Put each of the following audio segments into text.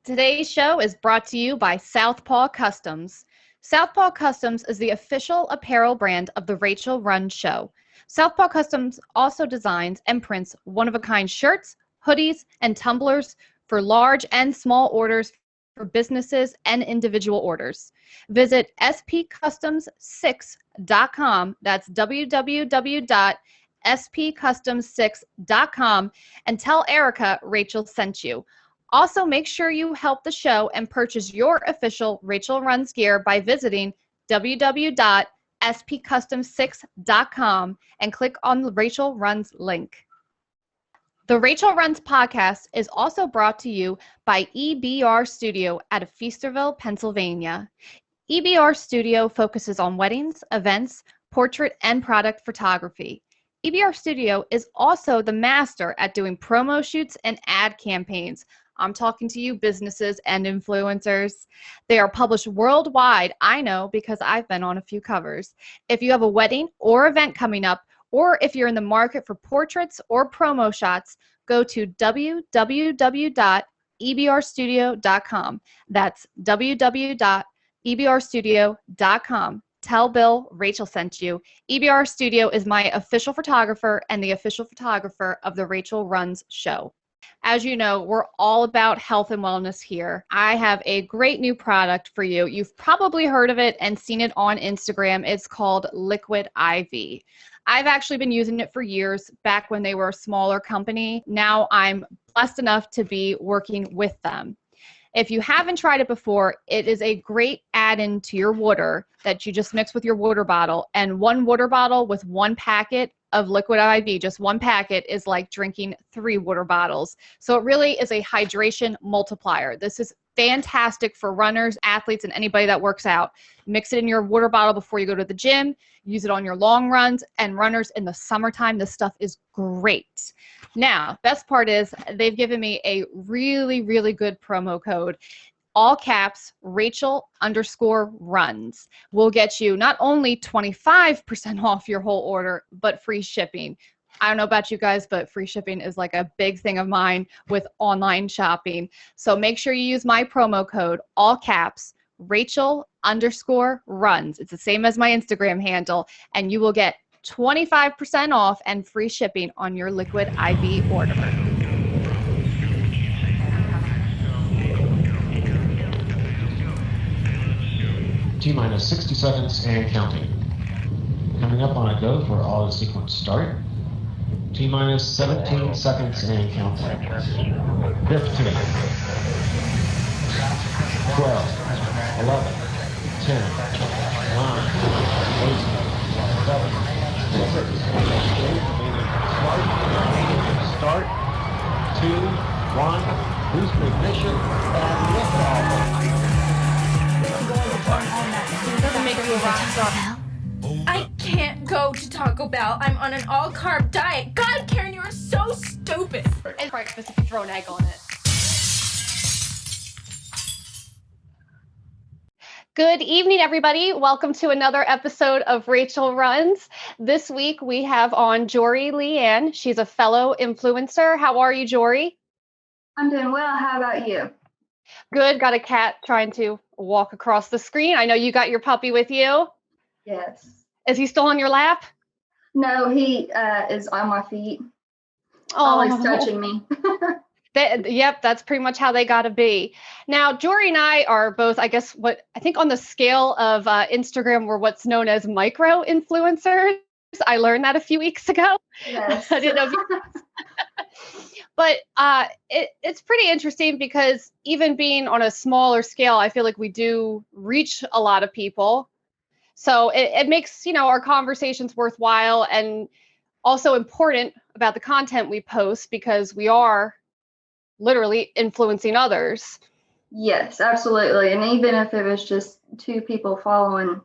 Today's show is brought to you by Southpaw Customs. Southpaw Customs is the official apparel brand of The Rachel Run Show. Southpaw Customs also designs and prints one-of-a-kind shirts, hoodies, and tumblers for large and small orders for businesses and individual orders. Visit spcustoms6.com. That's www.spcustoms6.com and tell Erica Rachel sent you. Also, make sure you help the show and purchase your official Rachel Runs gear by visiting www.spcustoms6.com and click on the Rachel Runs link. The Rachel Runs podcast is also brought to you by EBR Studio out of Feasterville, Pennsylvania. EBR Studio focuses on weddings, events, portrait, and product photography. EBR Studio is also the master at doing promo shoots and ad campaigns. I'm talking to you businesses and influencers. They are published worldwide, I know, because I've been on a few covers. If you have a wedding or event coming up, or if you're in the market for portraits or promo shots, go to www.ebrstudio.com. That's www.ebrstudio.com. Tell Bill Rachel sent you. EBR Studio is my official photographer and the official photographer of the Rachel Runs Show. As you know, we're all about health and wellness here. I have a great new product for you. You've probably heard of it and seen it on Instagram. It's called Liquid IV. I've actually been using it for years, back when they were a smaller company. Now I'm blessed enough to be working with them. If you haven't tried it before, it is a great add-in to your water that you just mix with your water bottle. And one water bottle with one packet of Liquid IV, just one packet, is like drinking 3 water bottles. So it really is a hydration multiplier. This is fantastic for runners, athletes, and anybody that works out. Mix it in your water bottle before you go to the gym. Use it on your long runs, and runners in the summertime. This stuff is great. Now, best part is they've given me a really, really good promo code. All caps, Rachel_runs will get you not only 25% off your whole order, but free shipping. I don't know about you guys, but free shipping is like a big thing of mine with online shopping. So make sure you use my promo code, all caps, Rachel_runs. It's the same as my Instagram handle, and you will get 25% off and free shipping on your Liquid IV order. T-minus 60 seconds and counting. Coming up on a go for auto sequence start. T-minus 17 seconds and counting. 15, 12, 11, 10, 9, 8, 7, 6, 5, start, 2, 1, boost ignition, and liftoff. Doesn't make you a rock star. I can't go to Taco Bell. I'm on an all-carb diet. God, Karen, you are so stupid. And breakfast if you throw an egg on it. Good evening, everybody. Welcome to another episode of Rachel Runs. This week we have on Jorie Leann. She's a fellow influencer. How are you, Jorie? I'm doing well. How about you? Good. Got a cat trying to walk across the screen. I know you got your puppy with you. Yes. Is he still on your lap? No, he is on my feet. Oh. Always touching me. Yep, that's pretty much how they got to be. Now, Jorie and I are both, I guess, I think on the scale of Instagram, we're what's known as micro influencers. I learned that a few weeks ago. Yes. I didn't know. But it's pretty interesting because even being on a smaller scale, I feel like we do reach a lot of people. So it makes, our conversations worthwhile and also important about the content we post because we are literally influencing others. Yes, absolutely. And even if it was just 2 people following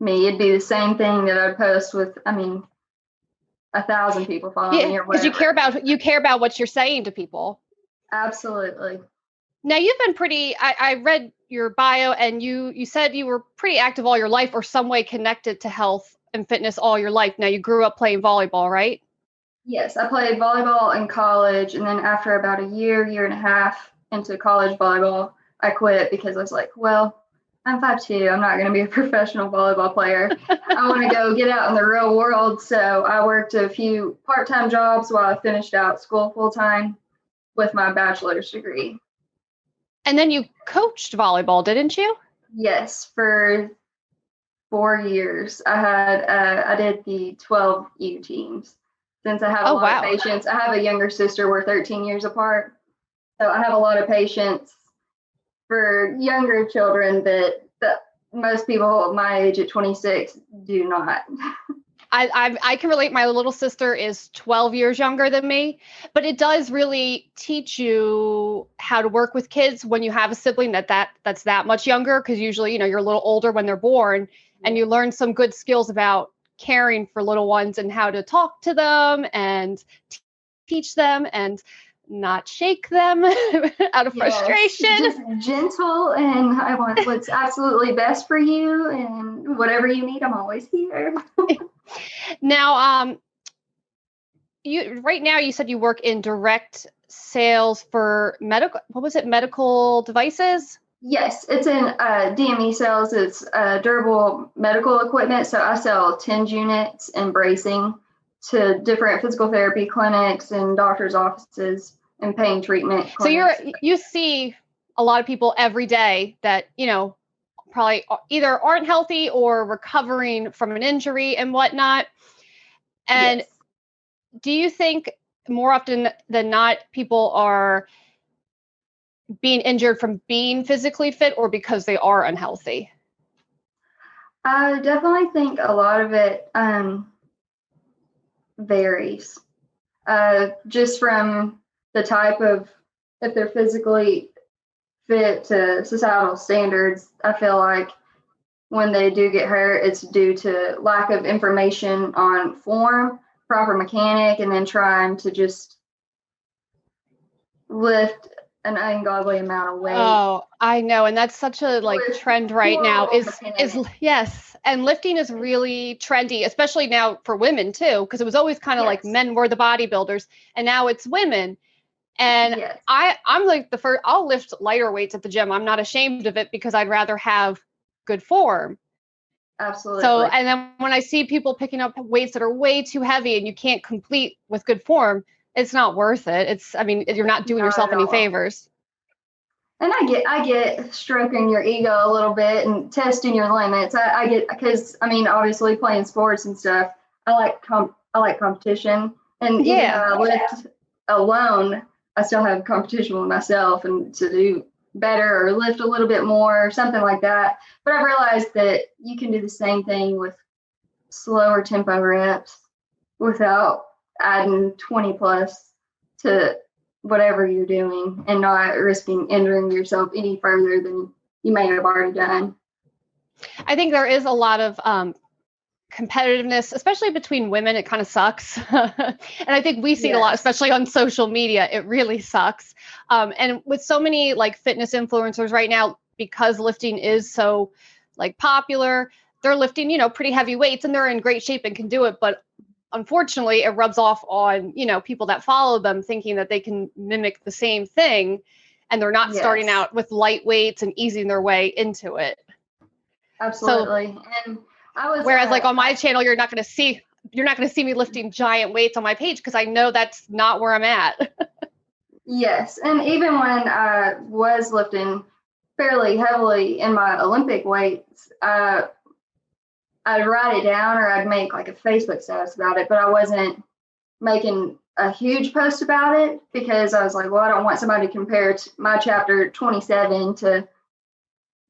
me, it'd be the same thing that I'd post with, 1,000 people following me or whatever. Because you care about what you're saying to people. Absolutely. Now you've been I read your bio and you said you were pretty active all your life or some way connected to health and fitness all your life. Now you grew up playing volleyball, right? Yes, I played volleyball in college, and then after about a year and a half into college volleyball, I quit because I was like, well, I'm 5'2". I'm not going to be a professional volleyball player. I want to go get out in the real world. So I worked a few part-time jobs while I finished out school full-time with my bachelor's degree. And then you coached volleyball, didn't you? Yes, for 4 years. I did the 12U teams. Since I have a lot of patience, I have a younger sister. We're 13 years apart. So I have a lot of patience for younger children that most people my age at 26 do not. I can relate. My little sister is 12 years younger than me, but it does really teach you how to work with kids when you have a sibling that's that much younger, because usually, you're a little older when they're born, and you learn some good skills about caring for little ones and how to talk to them and teach them and not shake them out of frustration. Just gentle, and I want what's absolutely best for you, and whatever you need, I'm always here. Now, right now you said you work in direct sales for medical devices? Yes, it's in DME sales. It's durable medical equipment. So I sell TENS units and bracing to different physical therapy clinics and doctors' offices and pain treatment clinics. So you see a lot of people every day that, probably either aren't healthy or recovering from an injury and whatnot. And yes. Do you think more often than not, people are being injured from being physically fit or because they are unhealthy? I definitely think a lot of it varies. Just from the type of, if they're physically fit to societal standards, I feel like when they do get hurt, it's due to lack of information on form, proper mechanic, and then trying to just lift an ungodly amount of weight. Oh, I know. And that's such a trend right now is yes. And lifting is really trendy, especially now for women too, because it was always kind of like men were the bodybuilders and now it's women. And I'm like the first, I'll lift lighter weights at the gym. I'm not ashamed of it because I'd rather have good form. Absolutely. So, and then when I see people picking up weights that are way too heavy and you can't complete with good form, it's not worth it. You're not doing yourself any favors. And I get stroking your ego a little bit and testing your limits. I get, because obviously playing sports and stuff, I like competition. And even though I lift alone, I still have competition with myself and to do better or lift a little bit more or something like that. But I've realized that you can do the same thing with slower tempo reps without adding 20 plus to whatever you're doing and not risking injuring yourself any further than you may have already done. I think there is a lot of competitiveness, especially between women. It kind of sucks. And I think we see it a lot, especially on social media. It really sucks. And with so many fitness influencers right now, because lifting is so popular, they're lifting, pretty heavy weights and they're in great shape and can do it. But unfortunately, it rubs off on, people that follow them thinking that they can mimic the same thing. And they're not starting out with light weights and easing their way into it. Absolutely. And whereas on my channel, you're not going to see me lifting giant weights on my page because I know that's not where I'm at. Yes. And even when I was lifting fairly heavily in my Olympic weights, I'd write it down or I'd make a Facebook status about it, but I wasn't making a huge post about it because I was like, well, I don't want somebody to compare my chapter 27 to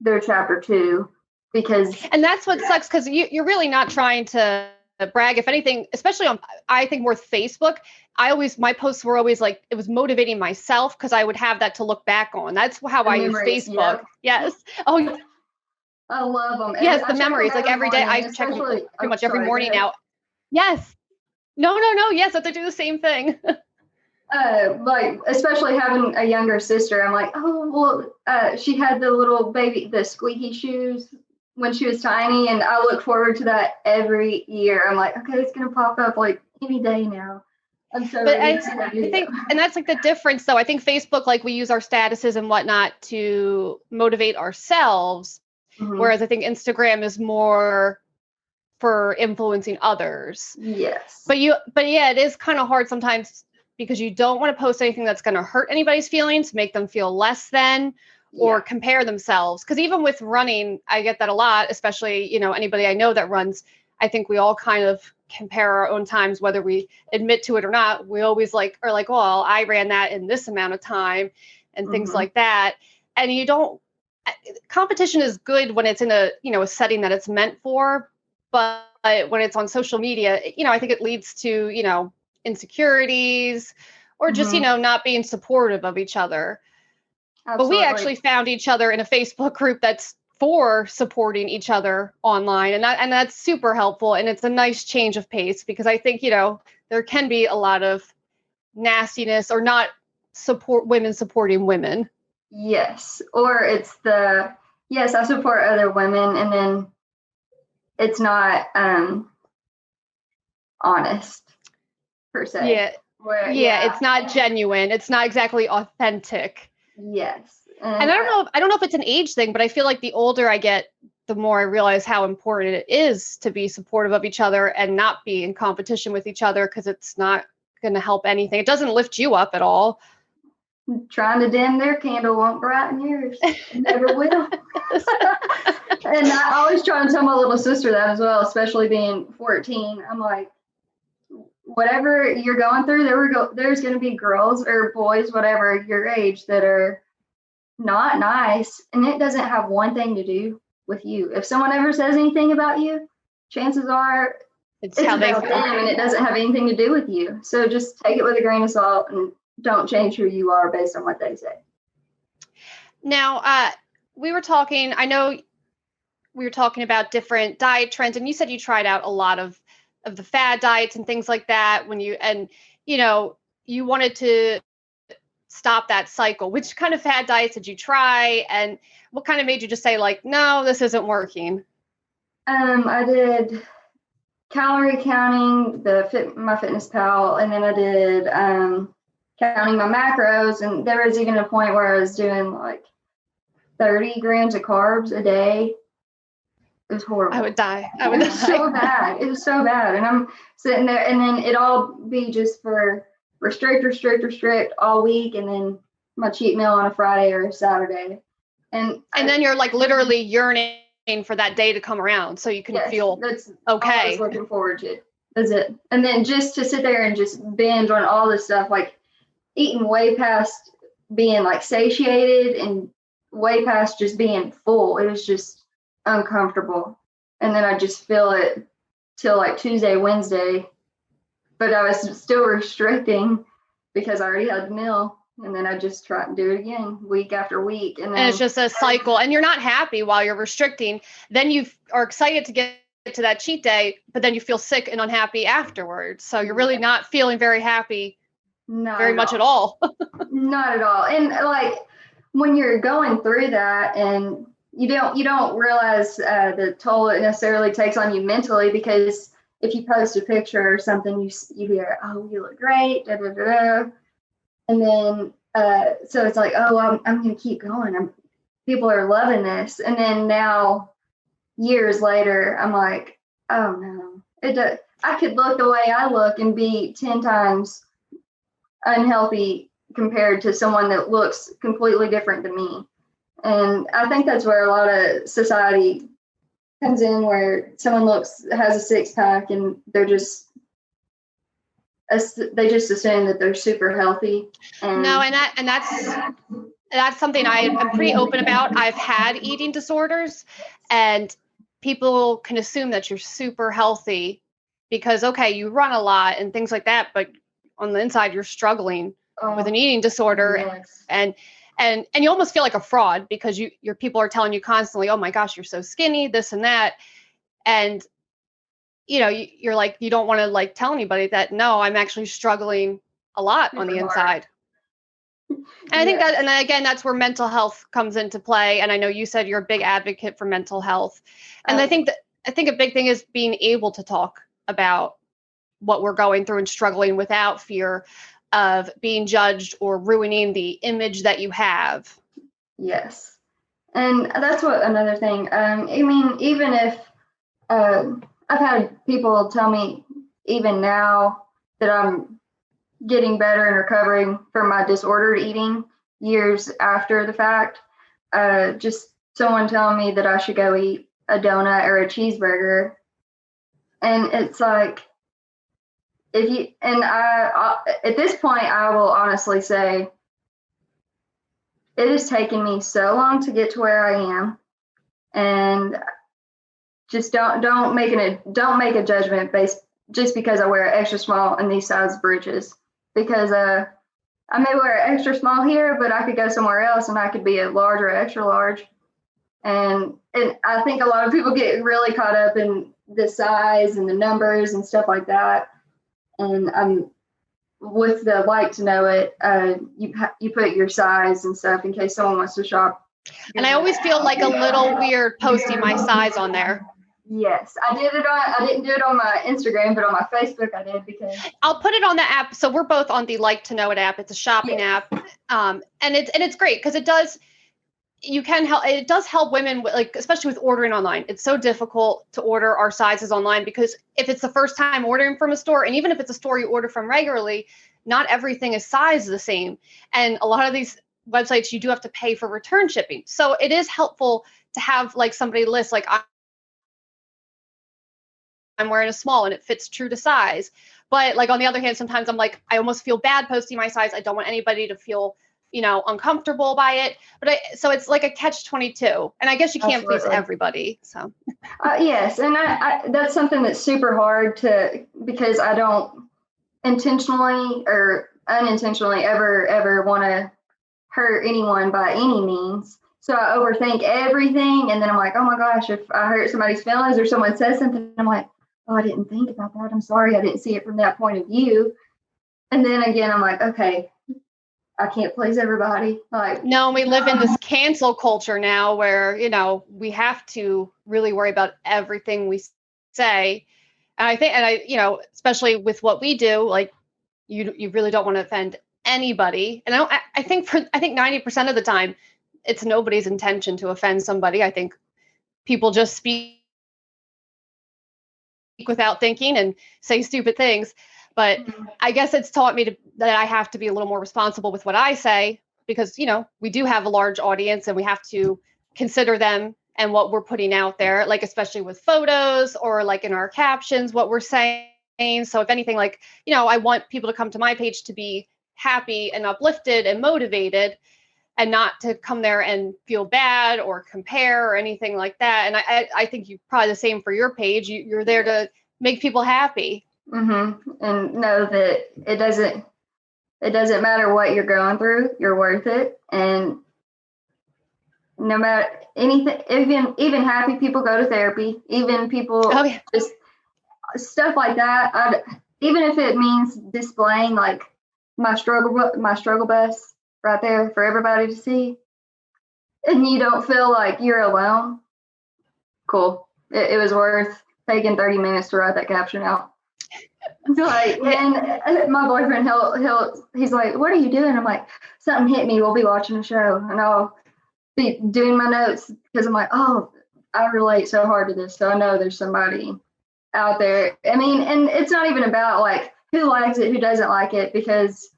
their chapter 2. And that's what sucks, because you're really not trying to brag. If anything, especially on, I think more Facebook, my posts were always it was motivating myself because I would have that to look back on. That's how I use Facebook. Yes. Oh, I love them. Yes, the memories. Every day, I check them pretty much every morning now. Yes. No. Yes, I have to do the same thing. Especially having a younger sister, I'm like, oh, well, she had the little baby, the squeaky shoes when she was tiny, and I look forward to that every year. I'm like, okay, it's gonna pop up any day now. I'm so But ready to see that video. I think, and that's like the difference though. I think Facebook, like we use our statuses and whatnot to motivate ourselves. Mhm. Whereas I think Instagram is more for influencing others. Yes. But yeah, it is kind of hard sometimes because you don't want to post anything that's going to hurt anybody's feelings, make them feel less than, or compare themselves. Because even with running, I get that a lot, especially, anybody I know that runs. I think we all kind of compare our own times, whether we admit to it or not. We always are like, well, I ran that in this amount of time and things like that. And competition is good when it's in a setting that it's meant for. But when it's on social media, I think it leads to, insecurities or just, not being supportive of each other. Absolutely. But we actually found each other in a Facebook group that's for supporting each other online. And that's super helpful. And it's a nice change of pace because I think, there can be a lot of nastiness or not women supporting women. Yes. Or it's yes, I support other women. And then it's not honest per se. Yeah. It's not genuine. It's not exactly authentic. Yes. And I don't know if it's an age thing, but I feel like the older I get, the more I realize how important it is to be supportive of each other and not be in competition with each other because it's not going to help anything. It doesn't lift you up at all. Trying to dim their candle won't brighten yours. It never will. And I always try and tell my little sister that as well, especially being 14. I'm like, whatever you're going through, there's going to be girls or boys, whatever your age, that are not nice. And it doesn't have one thing to do with you. If someone ever says anything about you, chances are it's how about they them and it doesn't have anything to do with you. So just take it with a grain of salt and don't change who you are based on what they say. Now, we were talking about different diet trends, and you said you tried out a lot of the fad diets and things like that you wanted to stop that cycle. Which kind of fad diets did you try, and what kind of made you just say like, no, this isn't working? I did calorie counting, my Fitness Pal, and then I did counting my macros, and there was even a point where I was doing like 30 grams of carbs a day. It was horrible. I would die. It was so bad. It was so bad. And I'm sitting there, and then it'd all be just for restrict all week, and then my cheat meal on a Friday or a Saturday. And then you're like literally yearning for that day to come around so you can feel that's okay. All I was looking forward to. That's it. And then just to sit there and just binge on all this stuff, like eating way past being like satiated and way past just being full. It was just uncomfortable. And then I just feel it till like Tuesday, Wednesday, but I was still restricting because I already had the meal. And then I just try and do it again week after week. And it's just a cycle, and you're not happy while you're restricting. Then you are excited to get to that cheat day, but then you feel sick and unhappy afterwards. So you're really not feeling very happy very much at all. Not at all. And like when you're going through that, and you don't realize the toll it necessarily takes on you mentally, because if you post a picture or something, you hear, oh, you look great, da, da, da, da. And then, so it's like, oh, I'm going to keep going. People are loving this. And then now, years later, I'm like, oh no, I could look the way I look and be 10 times unhealthy compared to someone that looks completely different than me. And I think that's where a lot of society comes in, where someone has a six pack and they just assume that they're super healthy. No, and that's something I'm pretty open about. I've had eating disorders, and people can assume that you're super healthy because, okay, you run a lot and things like that, but on the inside you're struggling with an eating disorder. Yes. And you almost feel like a fraud because your people are telling you constantly, oh my gosh, you're so skinny, this and that. And you're like, you don't want to like tell anybody that, no, I'm actually struggling a lot on the inside. And I think that, and then again, that's where mental health comes into play. And I know you said you're a big advocate for mental health. And I think a big thing is being able to talk about what we're going through and struggling without fear of being judged or ruining the image that you have. Yes. And that's what another thing. I mean, even if I've had people tell me even now that I'm getting better and recovering from my disordered eating years after the fact, just someone telling me that I should go eat a donut or a cheeseburger. And it's like, I at this point, I will honestly say it has taken me so long to get to where I am, and just don't make a judgment based just because I wear extra small in these size breeches, because I may wear extra small here, but I could go somewhere else and I could be a large or extra large. And I think a lot of people get really caught up in the size and the numbers and stuff like that. And with the Like to Know It, you put your size and stuff in case someone wants to shop. And I always feel like a little weird posting my size on there. Yes, I didn't do it on my Instagram, but on my Facebook I did, because I'll put it on the app. So we're both on the Like to Know It app. It's a shopping app. And it's great because it does help women, like, especially with ordering online. It's so difficult to order our sizes online because if it's the first time ordering from a store, and even if it's a store you order from regularly, not everything is sized the same. And a lot of these websites, you do have to pay for return shipping. So it is helpful to have like somebody list, like, I'm wearing a small and it fits true to size. But like, on the other hand, sometimes I'm like, I almost feel bad posting my size. I don't want anybody to feel, uncomfortable by it. But so it's like a catch-22. And I guess you can't please everybody. So yes. And I that's something that's super hard because I don't intentionally or unintentionally ever want to hurt anyone by any means. So I overthink everything. And then I'm like, oh my gosh, if I hurt somebody's feelings or someone says something, I'm like, oh, I didn't think about that. I'm sorry. I didn't see it from that point of view. And then again, I'm like, okay, I can't please everybody. Like, no, we live in this cancel culture now where, we have to really worry about everything we say. And I think, especially with what we do, like, you really don't want to offend anybody. And I think 90% of the time, it's nobody's intention to offend somebody. I think people just speak without thinking and say stupid things. But I guess it's taught me that I have to be a little more responsible with what I say, because, we do have a large audience and we have to consider them and what we're putting out there, like, especially with photos or like in our captions, what we're saying. So if anything, like, I want people to come to my page to be happy and uplifted and motivated, and not to come there and feel bad or compare or anything like that. And I think you're probably the same for your page. You're there to make people happy. Mm-hmm. And know that it doesn't matter what you're going through, you're worth it. And no matter anything, even happy people go to therapy, even people just stuff like that. Even if it means displaying like my struggle bus right there for everybody to see, and you don't feel like you're alone, cool. It was worth taking 30 minutes to write that caption out. Like, and my boyfriend, he's like, what are you doing? I'm like, something hit me. We'll be watching a show, and I'll be doing my notes because I'm like, oh, I relate so hard to this. So I know there's somebody out there. I mean, and it's not even about like who likes it, who doesn't like it, because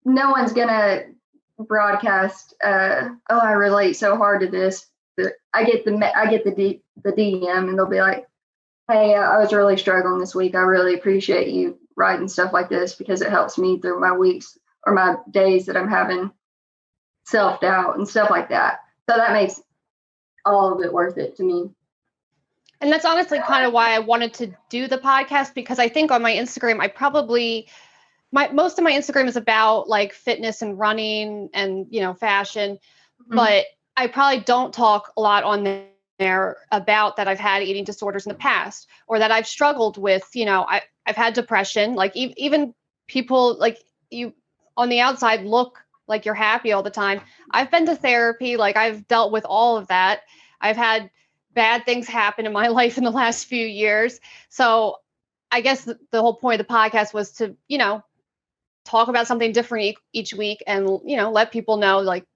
no one's gonna broadcast, oh, I relate so hard to this. I get the DM, and they'll be like, hey, I was really struggling this week. I really appreciate you writing stuff like this because it helps me through my weeks or my days that I'm having self-doubt and stuff like that. So that makes all of it worth it to me. And that's honestly kind of why I wanted to do the podcast, because I think on my Instagram, most of my Instagram is about like fitness and running and, fashion, but I probably don't talk a lot on there about that I've had eating disorders in the past, or that I've struggled with, I've had depression. Like even people like you on the outside look like you're happy all the time. I've been to therapy. Like, I've dealt with all of that. I've had bad things happen in my life in the last few years. So I guess the whole point of the podcast was to, talk about something different each week and, let people know, like,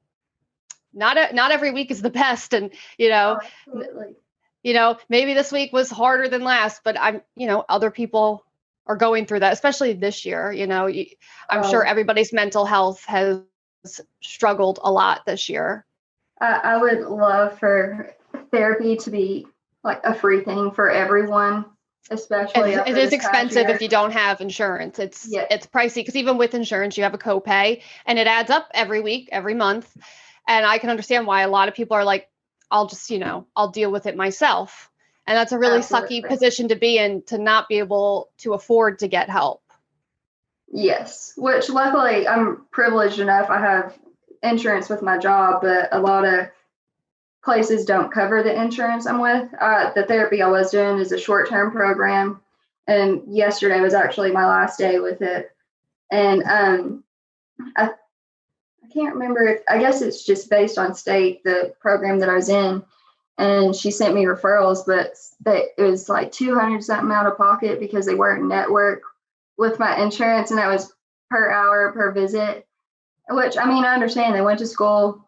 not every week is the best. And, Oh, absolutely. Maybe this week was harder than last, but other people are going through that, especially this year. I'm sure everybody's mental health has struggled a lot this year. I would love for therapy to be like a free thing for everyone, especially It is expensive if you don't have insurance. It's pricey because even with insurance, you have a copay and it adds up every week, every month. And I can understand why a lot of people are like, I'll just, I'll deal with it myself. And that's a really sucky position to be in, to not be able to afford to get help. Yes, which luckily I'm privileged enough. I have insurance with my job, but a lot of places don't cover the insurance I'm with. The therapy I was doing is a short-term program, and yesterday was actually my last day with it. And I can't remember I guess it's just based on state, the program that I was in, and she sent me referrals, but it was like $200 something out of pocket because they weren't network with my insurance, and that was per hour per visit, which I understand they went to school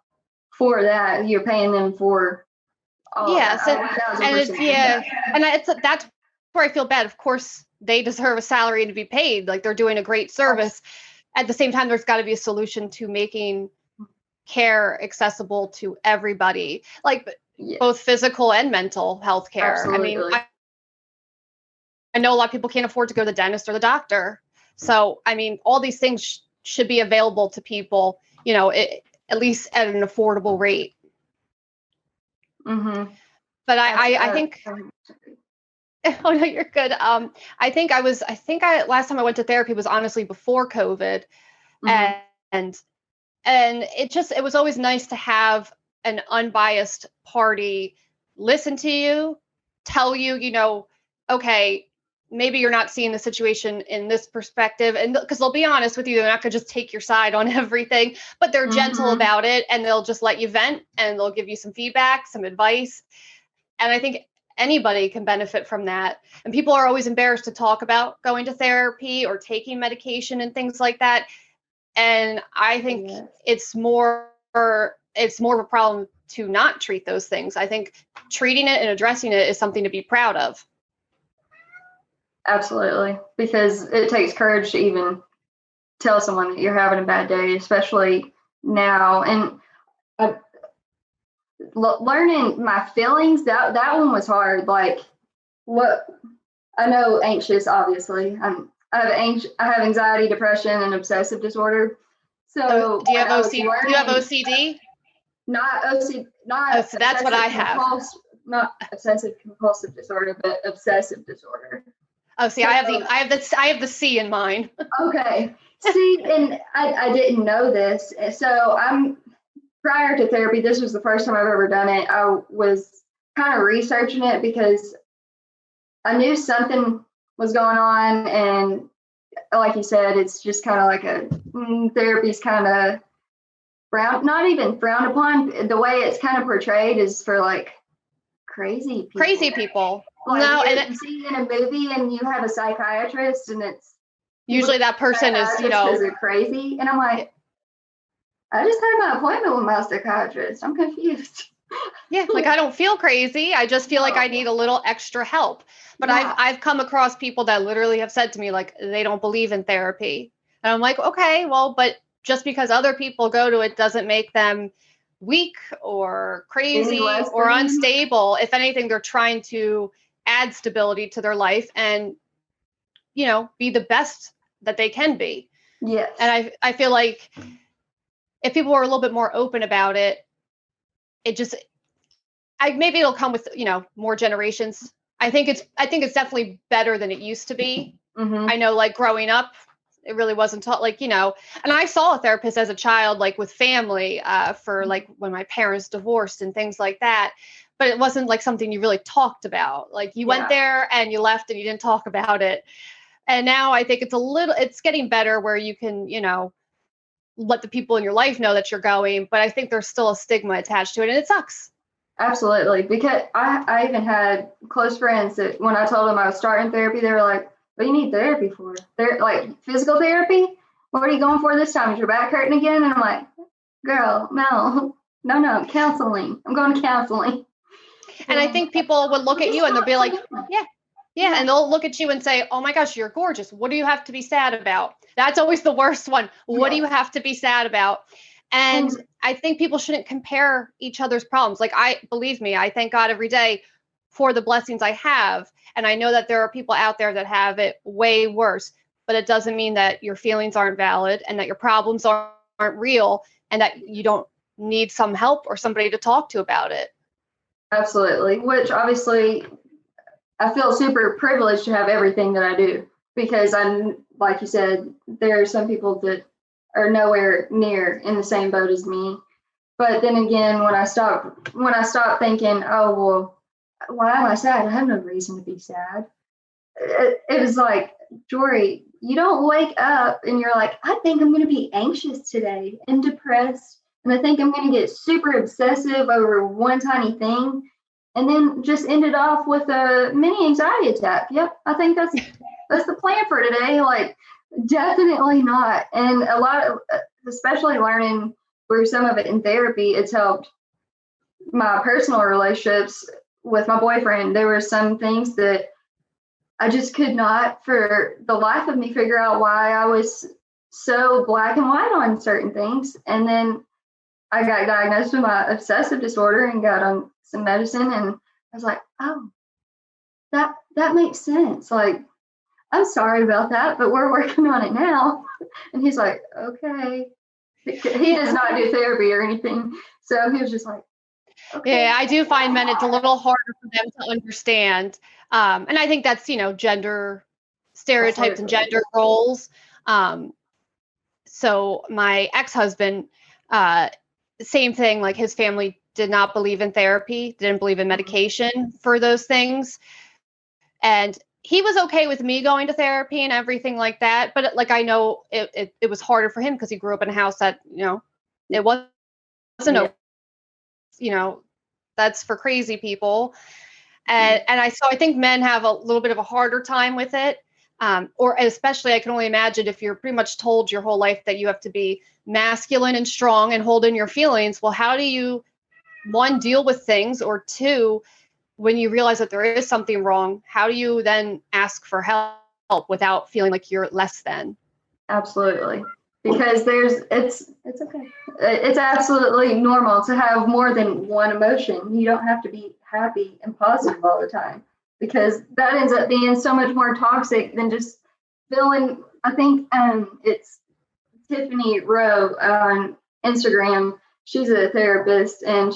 for that. You're paying them for all that's where I feel bad. Of course, they deserve a salary to be paid. Like, they're doing a great service. At the same time, there's got to be a solution to making care accessible to everybody, like both physical and mental health care. Absolutely. I know a lot of people can't afford to go to the dentist or the doctor. So, all these things should be available to people, at least at an affordable rate. Mm-hmm. But I think, oh no, you're good. I think last time I went to therapy was honestly before COVID. Mm-hmm. And it was always nice to have an unbiased party listen to you, tell you, okay, maybe you're not seeing the situation in this perspective. And because they'll be honest with you, they're not going to just take your side on everything, but they're gentle about it, and they'll just let you vent, and they'll give you some feedback, some advice. And I think anybody can benefit from that. And people are always embarrassed to talk about going to therapy or taking medication and things like that. And I think it's more of a problem to not treat those things. I think treating it and addressing it is something to be proud of. Absolutely, because it takes courage to even tell someone that you're having a bad day, especially now. And learning my feelings, that one was hard. Like, what I know, anxious, obviously. I have anxiety, depression, and obsessive disorder. So do you have OCD? Not OCD. Not. So that's what I have. Not obsessive compulsive disorder, but obsessive disorder. Oh, see, I have the C in mine. Okay. See, and I didn't know this. So prior to therapy, this was the first time I've ever done it. I was kind of researching it because I knew something was going on. And like you said, it's just kind of like therapy's kind of not even frowned upon. The way it's kind of portrayed is for like crazy people. Like, no, and you see in a movie and you have a psychiatrist, and it's usually that person is, because they're crazy. And I'm like, I just had my appointment with my psychiatrist. I'm confused. Yeah, like, I don't feel crazy. I just feel like I need a little extra help. But I've come across people that literally have said to me, like, they don't believe in therapy. And I'm like, okay, well, but just because other people go to it doesn't make them weak or crazy or unstable. If anything, they're trying to add stability to their life and, be the best that they can be. Yes. And I feel like if people were a little bit more open about it, maybe it'll come with, more generations. I think it's definitely better than it used to be. Mm-hmm. I know, like, growing up, it really wasn't taught, like, and I saw a therapist as a child, like with family, for like when my parents divorced and things like that. But it wasn't like something you really talked about. Like, you went there and you left and you didn't talk about it. And now I think it's getting better where you can, let the people in your life know that you're going. But I think there's still a stigma attached to it, and it sucks. Absolutely. Because I even had close friends that when I told them I was starting therapy, they were like, what do you need therapy for? Like physical therapy? What are you going for this time? Is your back hurting again? And I'm like, girl, no, counseling. I'm going to counseling. And I think people would look at you and they'll be like, yeah. And they'll look at you and say, oh my gosh, you're gorgeous. What do you have to be sad about? That's always the worst one. What do you have to be sad about? And I think people shouldn't compare each other's problems. Like, believe me, I thank God every day for the blessings I have. And I know that there are people out there that have it way worse, but it doesn't mean that your feelings aren't valid and that your problems aren't real and that you don't need some help or somebody to talk to about it. Absolutely. Which obviously I feel super privileged to have everything that I do, because I'm, like you said, there are some people that are nowhere near in the same boat as me. But then again, when I stop thinking, oh, well, why am I sad? I have no reason to be sad. It was like, Jorie, you don't wake up and you're like, I think I'm going to be anxious today and depressed. And I think I'm going to get super obsessive over one tiny thing. And then just ended off with a mini anxiety attack. Yep, I think that's the plan for today. Like, definitely not. And a lot of, especially learning through some of it in therapy, it's helped my personal relationships with my boyfriend. There were some things that I just could not, for the life of me, figure out why I was so black and white on certain things. And then I got diagnosed with my obsessive disorder and got on some medicine, and I was like, oh, that makes sense. Like, I'm sorry about that, but we're working on it now. And he's like, okay. He does not do therapy or anything. So he was just like, okay. Yeah, I do find men, it's a little harder for them to understand. And I think that's, gender stereotypes and gender roles. So my ex-husband, same thing, like his family did not believe in therapy, didn't believe in medication for those things. And he was okay with me going to therapy and everything like that. But like, I know it was harder for him because he grew up in a house that, it wasn't, that's for crazy people. And I think men have a little bit of a harder time with it. Or especially, I can only imagine if you're pretty much told your whole life that you have to be masculine and strong and hold in your feelings. Well, how do you, one, deal with things, or two, when you realize that there is something wrong, how do you then ask for help without feeling like you're less than? Absolutely. Because it's okay. It's absolutely normal to have more than one emotion. You don't have to be happy and positive all the time, because that ends up being so much more toxic than just feeling. I think it's Tiffany Rowe on Instagram. She's a therapist, and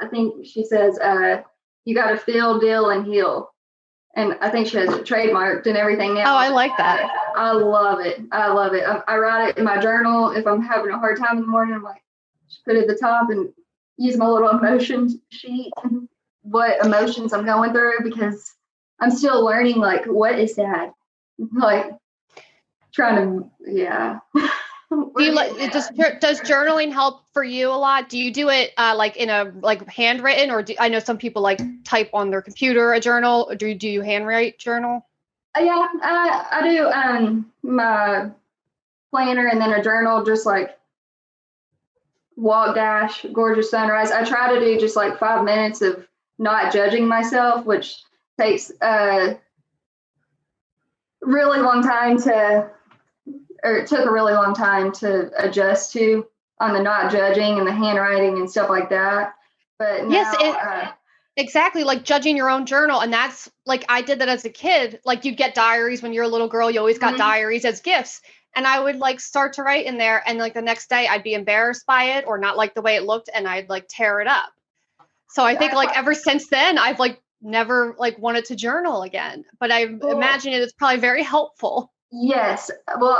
I think she says, you got to feel, deal, and heal. And I think she has it trademarked and everything now. Oh, I like that. I love it. I write it in my journal. If I'm having a hard time in the morning, I'm like, just put it at the top and use my little emotions sheet, what emotions I'm going through, because I'm still learning, like, what is that? Like, trying to, yeah. Do you does journaling help for you a lot? Do you do it like in a handwritten, or I know some people like type on their computer a journal, or do you handwrite journal? Yeah, I do my planner and then a journal, just like walk, dash, gorgeous sunrise. I try to do just like 5 minutes of not judging myself, which takes a really long time it took a really long time to adjust to, on the not judging and the handwriting and stuff like that. But now, yes, exactly, like judging your own journal. And that's like, I did that as a kid. Like, you'd get diaries when you're a little girl, you always got diaries as gifts. And I would like start to write in there, and like the next day I'd be embarrassed by it or not like the way it looked, and I'd like tear it up. So I think like ever since then, I've like never like wanted to journal again. But I imagine it's probably very helpful. Yes. Well,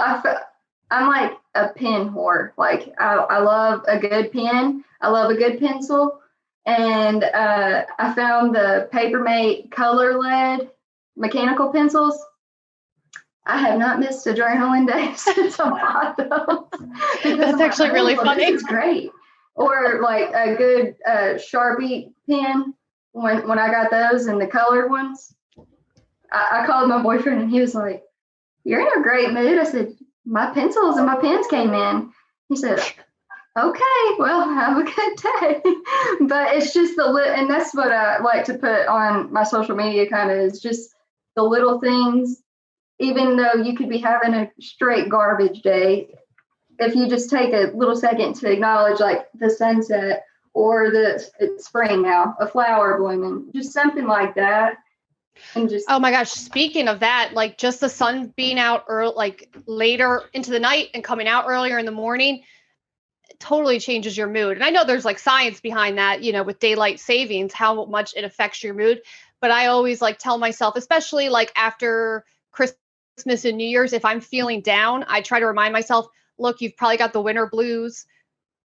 I'm like a pen whore. Like, I love a good pen. I love a good pencil. And I found the Papermate color lead mechanical pencils. I have not missed a journaling day since I bought those. That's actually really funny. This is great. Or like a good Sharpie pen. When I got those and the colored ones, I called my boyfriend and he was like, "You're in a great mood." I said, "My pencils and my pens came in." He said, "Okay, well, have a good day." But it's just and that's what I like to put on my social media, kind of, is just the little things. Even though you could be having a straight garbage day, if you just take a little second to acknowledge, like, the sunset, or it's spring now, a flower blooming, just something like that. And just, oh my gosh, speaking of that, like, just the sun being out early, like later into the night and coming out earlier in the morning, totally changes your mood. And I know there's like science behind that, with daylight savings, how much it affects your mood. But I always like tell myself, especially like after Christmas and New Year's, if I'm feeling down, I try to remind myself, look, you've probably got the winter blues.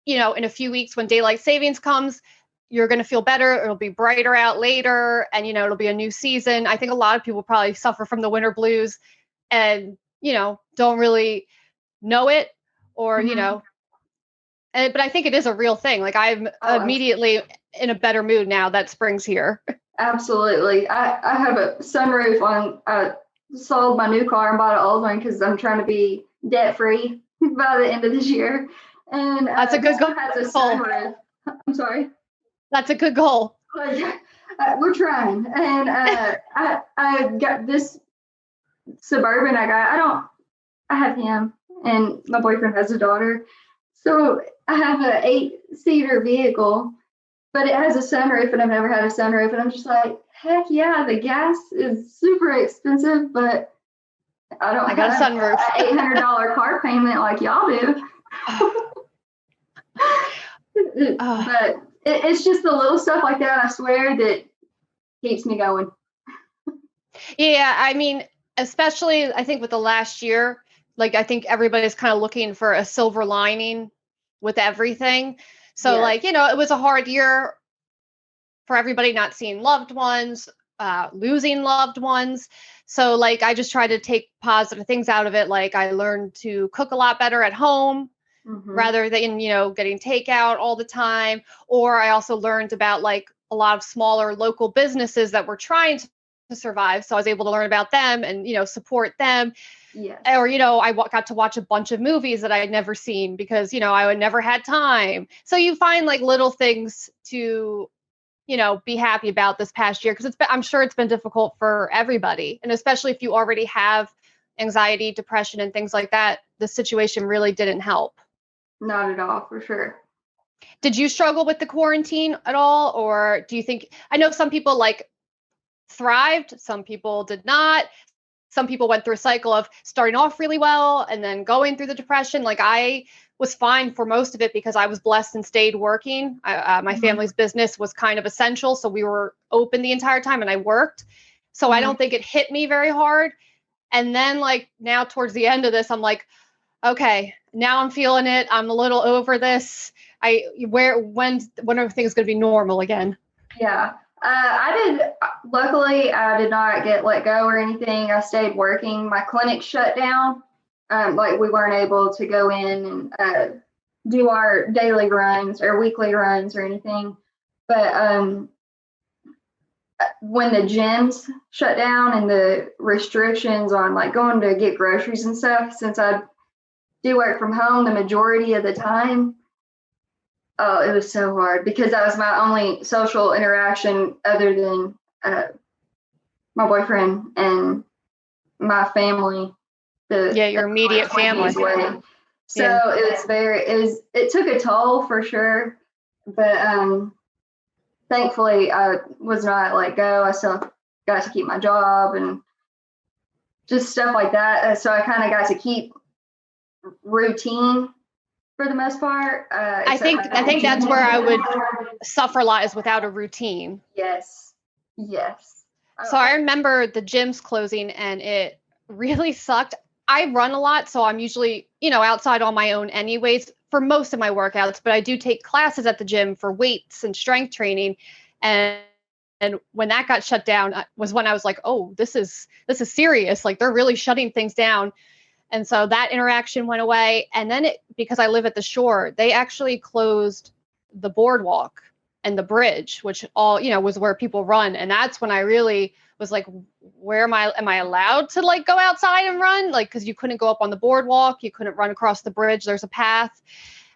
In a few weeks when daylight savings comes, you're going to feel better. It'll be brighter out later, and, it'll be a new season. I think a lot of people probably suffer from the winter blues and, don't really know it, or, but I think it is a real thing. Like, I'm immediately in a better mood now that spring's here. Absolutely. I have a sunroof on. I sold my new car and bought an old one because I'm trying to be debt free by the end of this year. And that's a good goal. Has a sunroof. I'm sorry. That's a good goal. We're trying. And I got this Suburban. I have him, and my boyfriend has a daughter. So I have an 8-seater vehicle, but it has a sunroof, and I've never had a sunroof. And I'm just like, heck yeah, the gas is super expensive, but I don't got have a sunroof. An $800 car payment like y'all do. But it's just the little stuff like that, I swear, that keeps me going. Yeah, I mean, especially I think with the last year, like, I think everybody's kind of looking for a silver lining with everything. So Yes. like, it was a hard year for everybody, not seeing loved ones, losing loved ones. So like, I just tried to take positive things out of it. Like, I learned to cook a lot better at home, rather than, getting takeout all the time. Or I also learned about like a lot of smaller local businesses that were trying to survive. So I was able to learn about them and, support them. Yes. Or, I got to watch a bunch of movies that I had never seen because, I had never had time. So you find like little things to, be happy about this past year, because I'm sure it's been difficult for everybody. And especially if you already have anxiety, depression, and things like that, the situation really didn't help. Not at all, for sure. Did you struggle with the quarantine at all? Or do you think, I know some people like thrived, some people did not. Some people went through a cycle of starting off really well and then going through the depression. Like, I was fine for most of it because I was blessed and stayed working. My family's business was kind of essential, so we were open the entire time and I worked. So I don't think it hit me very hard. And then like now towards the end of this, I'm like, okay, now I'm feeling it. I'm a little over this. When everything's going to be normal again? Yeah. Luckily, I did not get let go or anything. I stayed working. My clinic shut down. Like, we weren't able to go in and do our daily runs or weekly runs or anything. But when the gyms shut down and the restrictions on like going to get groceries and stuff, since I do work from home the majority of the time, oh, it was so hard because that was my only social interaction other than my boyfriend and my family. Your immediate family. So it took a toll for sure, but thankfully I was not let go. I still got to keep my job and just stuff like that. So I kind of got to keep routine for the most part. I think that's where I would suffer a lot, is without a routine. Yes. So I remember the gyms closing and it really sucked. I run a lot, so I'm usually, outside on my own anyways for most of my workouts, but I do take classes at the gym for weights and strength training. And when that got shut down was when I was like, oh, this is serious. Like, they're really shutting things down. And so that interaction went away. And then because I live at the shore, they actually closed the boardwalk. and the bridge, which all, was where people run. And that's when I really was like, where am I allowed to like go outside and run? Like, cause you couldn't go up on the boardwalk, you couldn't run across the bridge. There's a path.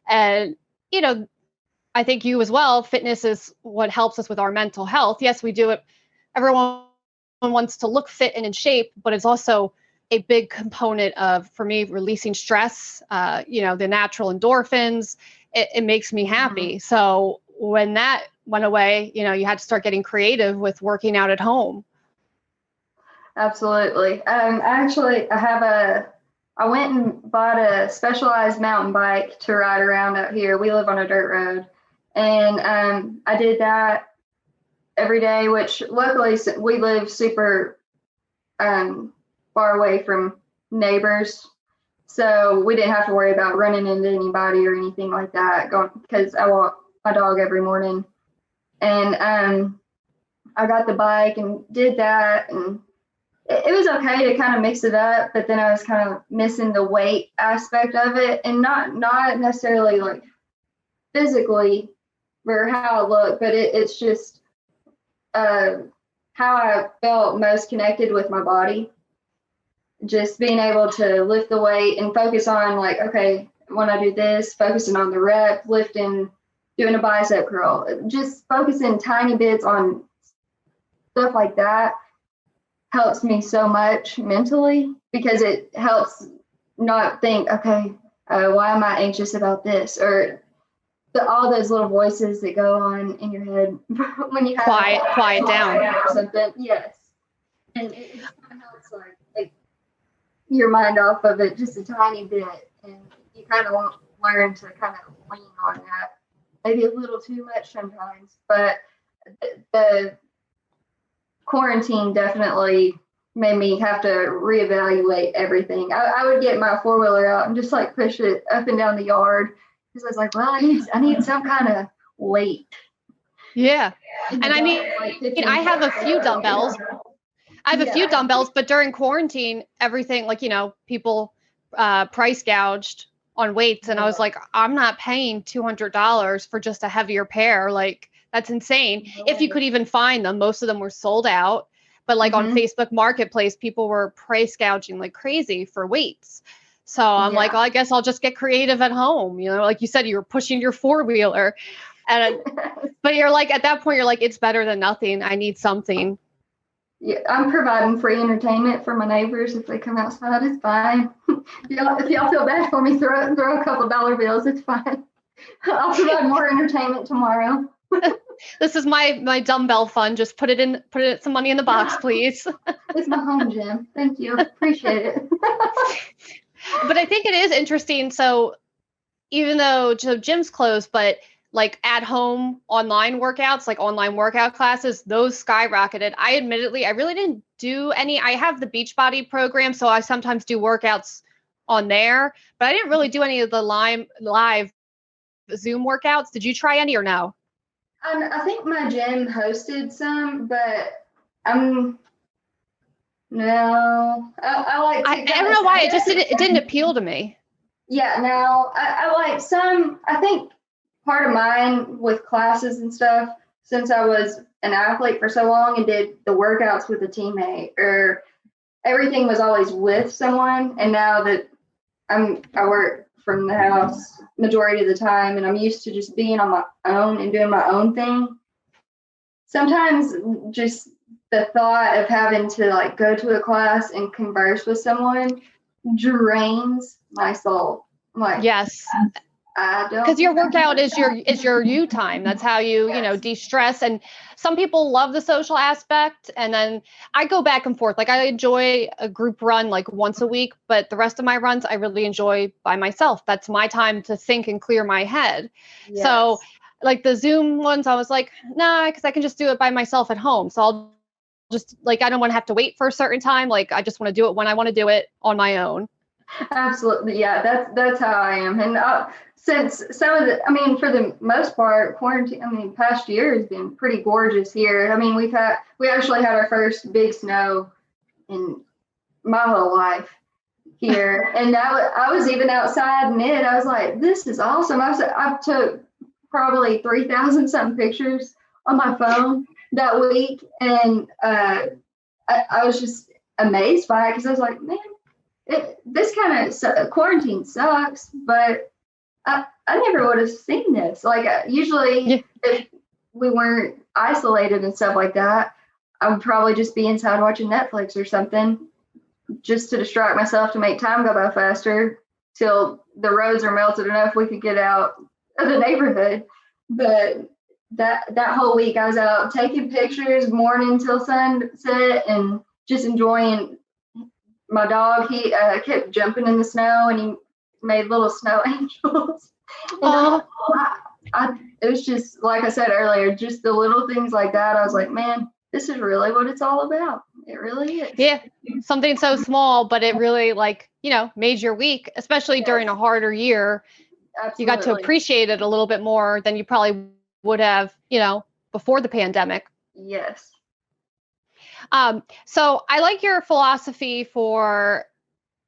And, I think you as well, fitness is what helps us with our mental health. Yes, we do it. Everyone wants to look fit and in shape, but it's also a big component of, for me, releasing stress, the natural endorphins. It makes me happy. So when that went away, you had to start getting creative with working out at home. Absolutely. Actually, I went and bought a specialized mountain bike to ride around out here. We live on a dirt road. And I did that every day, which luckily we live super far away from neighbors. So we didn't have to worry about running into anybody or anything like that, because I walk my dog every morning. And I got the bike and did that, and it was okay to kind of mix it up, but then I was kind of missing the weight aspect of it, and not necessarily like physically or how I look, but it's just how I felt most connected with my body. Just being able to lift the weight and focus on like, okay, when I do this, focusing on the rep, lifting, doing a bicep curl, just focusing tiny bits on stuff like that helps me so much mentally, because it helps not think, okay, why am I anxious about this? Or all those little voices that go on in your head when you have quiet down or something. Yes. And it kind of helps like your mind off of it just a tiny bit. And you kind of learn to kind of lean on that. Maybe a little too much sometimes, but the quarantine definitely made me have to reevaluate everything. I would get my 4-wheeler out and just like push it up and down the yard, because I was like, well, I need some kind of weight. Yeah. And I mean, I have a few dumbbells. Few dumbbells, but during quarantine, everything, like, people price gouged on weights. And I was like, I'm not paying $200 for just a heavier pair. Like, that's insane. If you could even find them, most of them were sold out. But like on Facebook Marketplace, people were price gouging like crazy for weights. So I'm like, well, I guess I'll just get creative at home. Like you said, you were pushing your 4-wheeler. And but you're like, at that point, you're like, it's better than nothing. I need something. Yeah, I'm providing free entertainment for my neighbors. If they come outside, it's fine. If y'all feel bad for me, throw a couple dollar bills. It's fine. I'll provide more entertainment tomorrow. This is my dumbbell fund. Just put some money in the box, please. It's my home gym. Thank you. Appreciate it. But I think it is interesting. So even though gym's closed, but like at home online workouts, like online workout classes, those skyrocketed. I really didn't do any. I have the Beachbody program, so I sometimes do workouts on there, but I didn't really do any of the live Zoom workouts. Did you try any or no? I think my gym hosted some, but no. I like. I don't know why it didn't appeal to me. Yeah, no. I like some. I think part of mine with classes and stuff, since I was an athlete for so long and did the workouts with a teammate, or everything was always with someone, and now that I work from the house majority of the time, and I'm used to just being on my own and doing my own thing. Sometimes just the thought of having to like go to a class and converse with someone drains my soul. I'm like, yes, I don't. Because your workout is your you time. That's how you, de-stress. And some people love the social aspect. And then I go back and forth. Like I enjoy a group run like once a week, but the rest of my runs, I really enjoy by myself. That's my time to think and clear my head. Yes. So like the Zoom ones, I was like, nah, because I can just do it by myself at home. So I'll just like, I don't want to have to wait for a certain time. Like I just want to do it when I want to do it on my own. Absolutely. Yeah, that's how I am. And since for the most part, quarantine, past year has been pretty gorgeous here. I mean, we actually had our first big snow in my whole life here. And I was even outside in it. I was like, this is awesome. I took probably 3,000 something pictures on my phone that week. And I was just amazed by it because I was like, man, this kind of quarantine sucks, but I never would have seen this. Like usually if we weren't isolated and stuff like that, I would probably just be inside watching Netflix or something just to distract myself to make time go by faster till the roads are melted enough we could get out of the neighborhood. But that whole week I was out taking pictures morning till sunset and just enjoying my dog. He kept jumping in the snow and he made little snow angels. And it was just, like I said earlier, just the little things like that. I was like, man, this is really what it's all about. It really is. Yeah. Something so small, but it really made your week, especially during a harder year. Absolutely. You got to appreciate it a little bit more than you probably would have, before the pandemic. Yes. So I like your philosophy for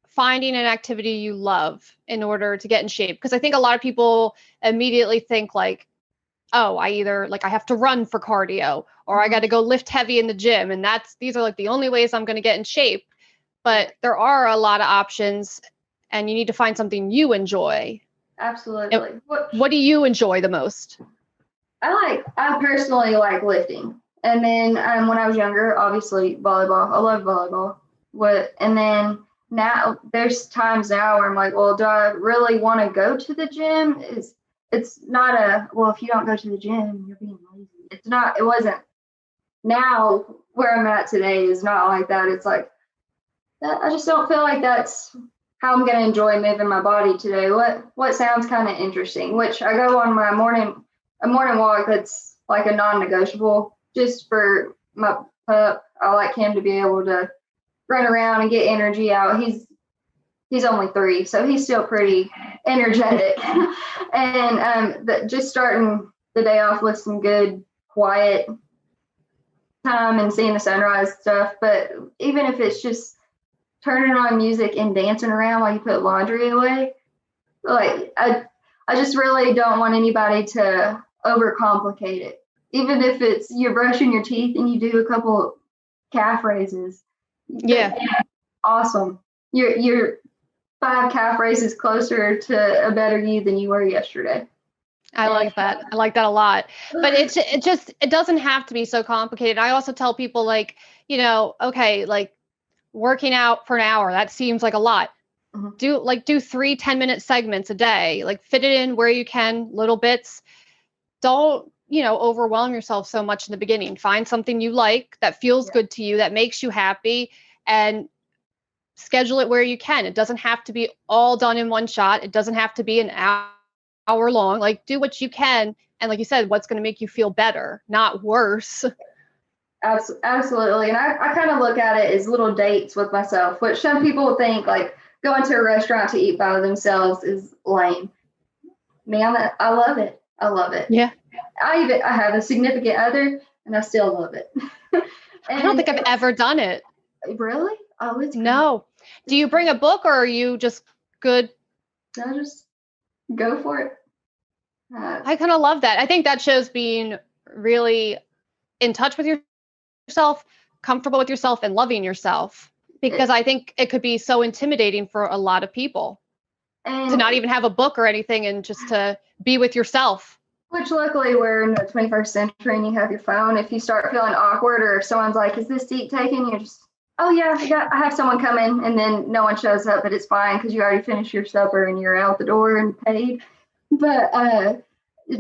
finding an activity you love in order to get in shape. Because I think a lot of people immediately think like, oh, I have to run for cardio or I got to go lift heavy in the gym. And these are like the only ways I'm going to get in shape. But there are a lot of options and you need to find something you enjoy. Absolutely. What do you enjoy the most? I personally like lifting. And then when I was younger, obviously volleyball. I love volleyball. And then now there's times now where I'm like, well, do I really want to go to the gym? It's not if you don't go to the gym, you're being lazy. It wasn't. Now where I'm at today is not like that. It's like, I just don't feel like that's how I'm going to enjoy moving my body today. What sounds kind of interesting, which I go on my morning walk. That's like a non-negotiable just for my pup. I like him to be able to run around and get energy out. He's only 3, so he's still pretty energetic. And just starting the day off with some good quiet time and seeing the sunrise stuff. But even if it's just turning on music and dancing around while you put laundry away, like I just really don't want anybody to overcomplicate it. Even if it's you're brushing your teeth and you do a couple calf raises. Yeah. Awesome. You're 5 calf raises closer to a better you than you were yesterday. I like that. I like that a lot. But it doesn't have to be so complicated. I also tell people like, okay, like working out for an hour, that seems like a lot. Mm-hmm. Do 3 10-minute segments a day, like fit it in where you can, little bits. Don't, overwhelm yourself so much in the beginning. Find something you like that feels good to you, that makes you happy, and schedule it where you can. It doesn't have to be all done in one shot. It doesn't have to be an hour long. Like do what you can. And like you said, what's going to make you feel better, not worse. Absolutely. And I kind of look at it as little dates with myself, which some people think like going to a restaurant to eat by themselves is lame. Man, I love it. I love it. Yeah. I have a significant other and I still love it. I don't think I've ever done it. Really? Oh, it's no. Do you bring a book or are you just good? No, just go for it. I kind of love that. I think that shows being really in touch with yourself, comfortable with yourself, and loving yourself. Because I think it could be so intimidating for a lot of people to not even have a book or anything and just to be with yourself. Which luckily we're in the 21st century and you have your phone. If you start feeling awkward or if someone's like, is this seat taken? You're just, oh yeah, I have someone come in, and then no one shows up, but it's fine because you already finished your supper and you're out the door and paid. But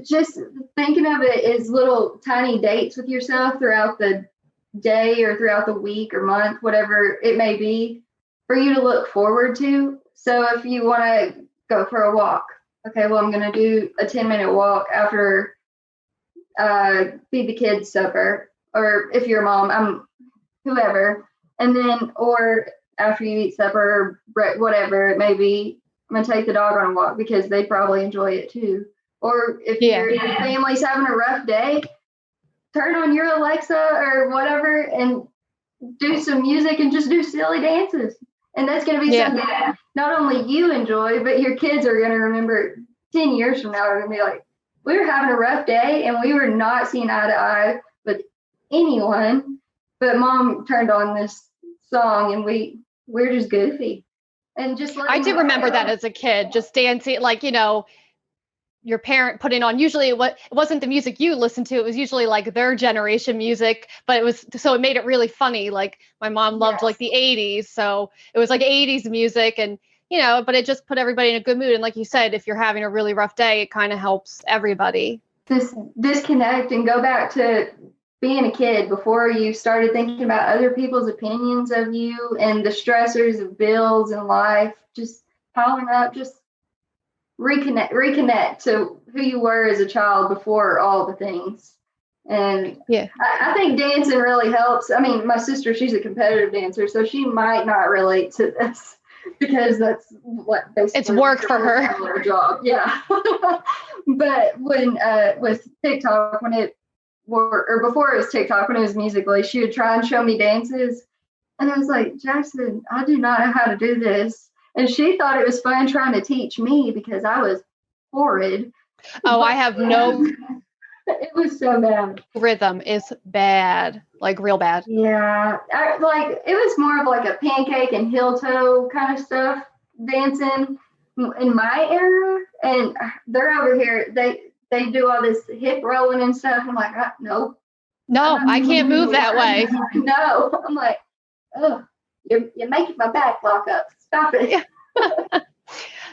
just thinking of it as little tiny dates with yourself throughout the day or throughout the week or month, whatever it may be, for you to look forward to. So if you want to go for a walk, okay, well, I'm going to do a 10-minute walk after feed the kids supper, or if you're a mom, I'm whoever. And then, or after you eat supper, or whatever it may be, I'm going to take the dog on a walk because they probably enjoy it too. Or if your family's having a rough day, turn on your Alexa or whatever and do some music and just do silly dances. And that's going to be something that not only you enjoy, but your kids are going to remember 10 years from now. Are going to be like, we were having a rough day and we were not seeing eye to eye with anyone. But Mom turned on this song and we're just goofy. And just I do remember that as a kid, just dancing, like, your parent putting on, usually it wasn't the music you listened to, it was usually like their generation music, but it made it really funny. Like my mom loved like the 80s, so it was like 80s music, and but it just put everybody in a good mood. And like you said, if you're having a really rough day, it kind of helps everybody. This disconnect and go back to being a kid before you started thinking about other people's opinions of you and the stressors of bills and life just piling up. Just reconnect to who you were as a child before all the things. And I think dancing really helps. I mean, my sister, she's a competitive dancer, so she might not relate to this because that's what basically it's work for her job. Yeah. But when with TikTok, before it was TikTok, when it was Musical.ly, she would try and show me dances, and I was like, Jackson, I do not know how to do this. And she thought it was fun trying to teach me because I was horrid. Oh, I have no. It was so bad. Rhythm is bad, like real bad. Yeah, it was more of like a pancake and heel toe kind of stuff dancing in my era, and they're over here. They do all this hip rolling and stuff. I'm like, nope. No, I can't move that way. No, I'm like, oh, you're making my back lock up. Stop it.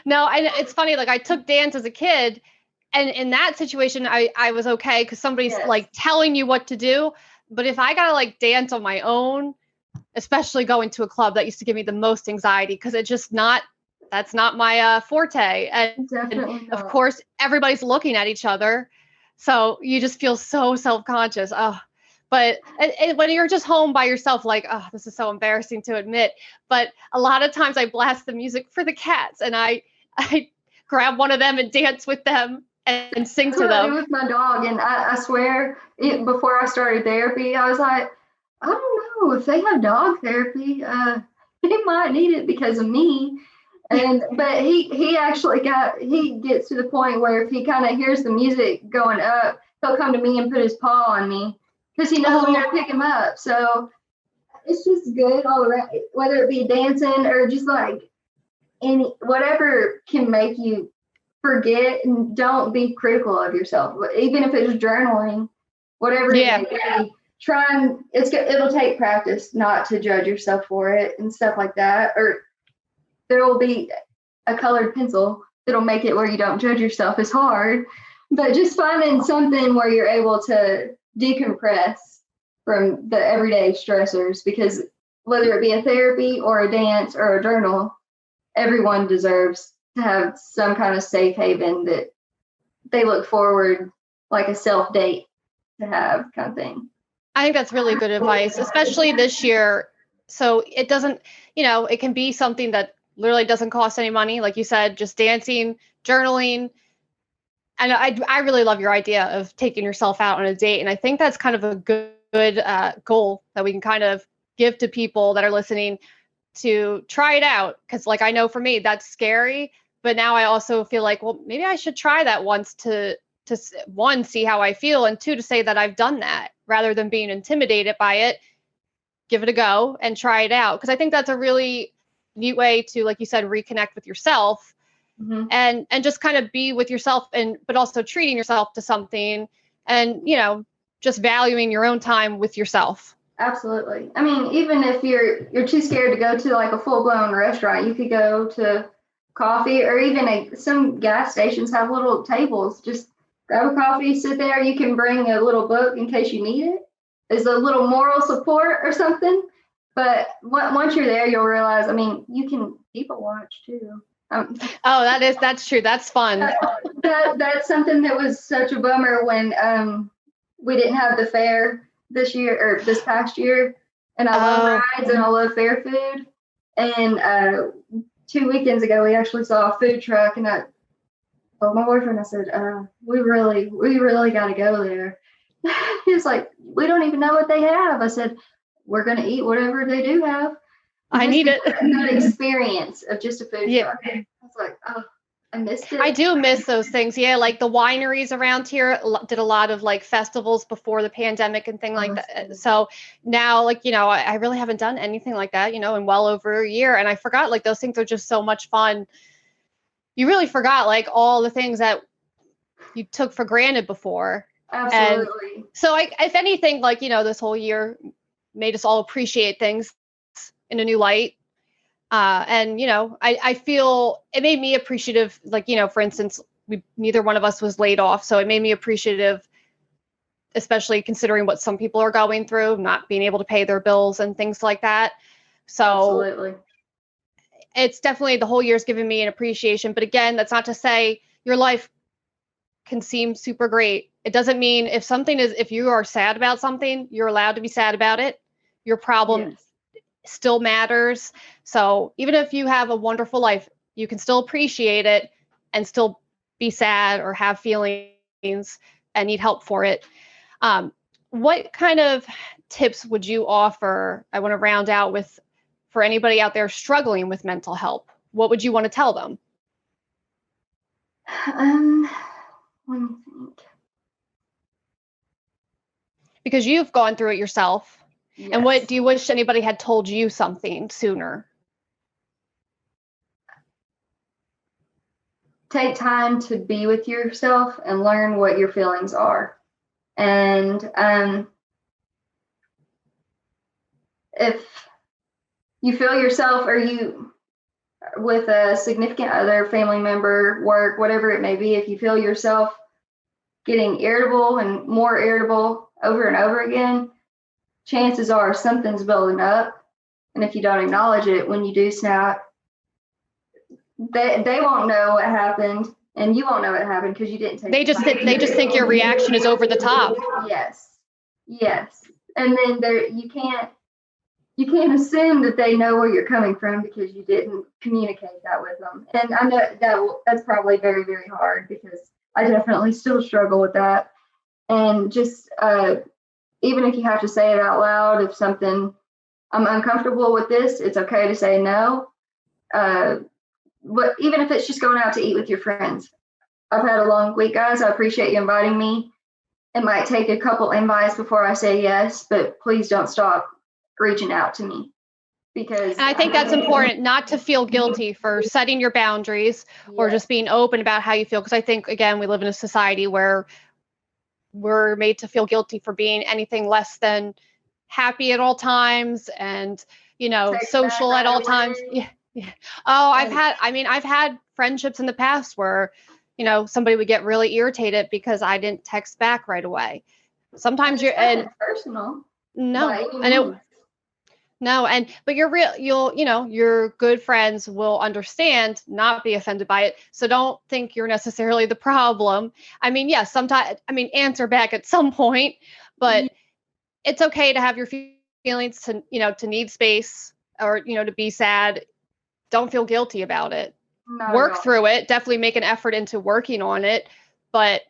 No, and it's funny. Like I took dance as a kid, and in that situation, I was okay because somebody's like telling you what to do. But if I gotta like dance on my own, especially going to a club, that used to give me the most anxiety because that's not my forte. And of course, everybody's looking at each other, so you just feel so self-conscious. Oh. But when you're just home by yourself, like, oh, this is so embarrassing to admit, but a lot of times I blast the music for the cats and I grab one of them and dance with them and sing to them. I do with my dog, and I swear, before I started therapy, I was like, I don't know if they have dog therapy. He might need it because of me. But he actually gets to the point where if he kind of hears the music going up, he'll come to me and put his paw on me. Because he knows I'm going to pick him up. So it's just good all around, whether it be dancing or just like whatever can make you forget, and don't be critical of yourself. Even if it's journaling, whatever it may be, it'll take practice not to judge yourself for it and stuff like that. Or there will be a colored pencil that'll make it where you don't judge yourself as hard. But just finding something where you're able to decompress from the everyday stressors, because whether it be a therapy or a dance or a journal, everyone deserves to have some kind of safe haven that they look forward, like a self date, to have, kind of thing. I think that's really good advice, especially this year. So it doesn't, it can be something that literally doesn't cost any money. Like you said, just dancing, journaling. And I really love your idea of taking yourself out on a date. And I think that's kind of a good goal that we can kind of give to people that are listening to try it out. Because like, I know for me, that's scary. But now I also feel like, well, maybe I should try that once to one, see how I feel. And two, to say that I've done that rather than being intimidated by it. Give it a go and try it out. Because I think that's a really neat way to, like you said, reconnect with yourself. Mm-hmm. And just kind of be with yourself, but also treating yourself to something, and just valuing your own time with yourself. Absolutely. I mean, even if you're too scared to go to like a full-blown restaurant, you could go to coffee, or even some gas stations have little tables. Just grab a coffee, sit there. You can bring a little book in case you need it. There's a little moral support or something. But once you're there, you'll realize, I mean, you can people watch too. That's true. That's fun. That's something that was such a bummer when we didn't have the fair this year or this past year. And I love rides and I love fair food. And 2 weekends ago, we actually saw a food truck, and I told my boyfriend, I said, we really got to go there. He was like, we don't even know what they have. I said, we're going to eat whatever they do have. I need it. That experience of just a food truck. I was like, oh. I missed it. I do miss those things. Yeah, like the wineries around here did a lot of like festivals before the pandemic and thing like that. So now, like, I really haven't done anything like that, in well over a year. And I forgot, like, those things are just so much fun. You really forgot, like, all the things that you took for granted before. Absolutely. And so if anything, like, this whole year made us all appreciate things in a new light. And, I feel it made me appreciative, like, for instance, neither one of us was laid off. So it made me appreciative, especially considering what some people are going through, not being able to pay their bills and things like that. So Absolutely. It's definitely, the whole year's given me an appreciation. But again, that's not to say your life can seem super great. It doesn't mean if you are sad about something, you're allowed to be sad about it. Your problem still matters. So even if you have a wonderful life, you can still appreciate it and still be sad or have feelings and need help for it. What kind of tips would you offer? I want to round out with, for anybody out there struggling with mental health, what would you want to tell them? Let me think. Because you've gone through it yourself. Yes. And what do you wish anybody had told you something sooner? Take time to be with yourself and learn what your feelings are. And if you feel yourself, or you with a significant other, family member, work, whatever it may be, if you feel yourself getting irritable and more irritable over and over again, chances are something's building up. And if you don't acknowledge it, when you do snap, they won't know what happened, and you won't know what happened because you didn't take. They just think your reaction is over the top. Yes, and then you can't assume that they know where you're coming from because you didn't communicate that with them. And I know that's probably very, very hard, because I definitely still struggle with that. And just even if you have to say it out loud, if something, I'm uncomfortable with this, it's okay to say no. But even if it's just going out to eat with your friends. I've had a long week, guys. I appreciate you inviting me. It might take a couple invites before I say yes, but please don't stop reaching out to me. Because and I think that's important, not to feel guilty for setting your boundaries or just being open about how you feel. Because I think, again, we live in a society where we're made to feel guilty for being anything less than happy at all times and, social at all times. Yeah. Oh, I've had friendships in the past where, somebody would get really irritated because I didn't text back right away. Sometimes personal. No, but your good friends will understand, not be offended by it. So don't think you're necessarily the problem. I mean, yes, sometimes, answer back at some point, but it's okay to have your feelings, to need space, or, to be sad. Don't feel guilty about it. Work through it. Definitely make an effort into working on it, but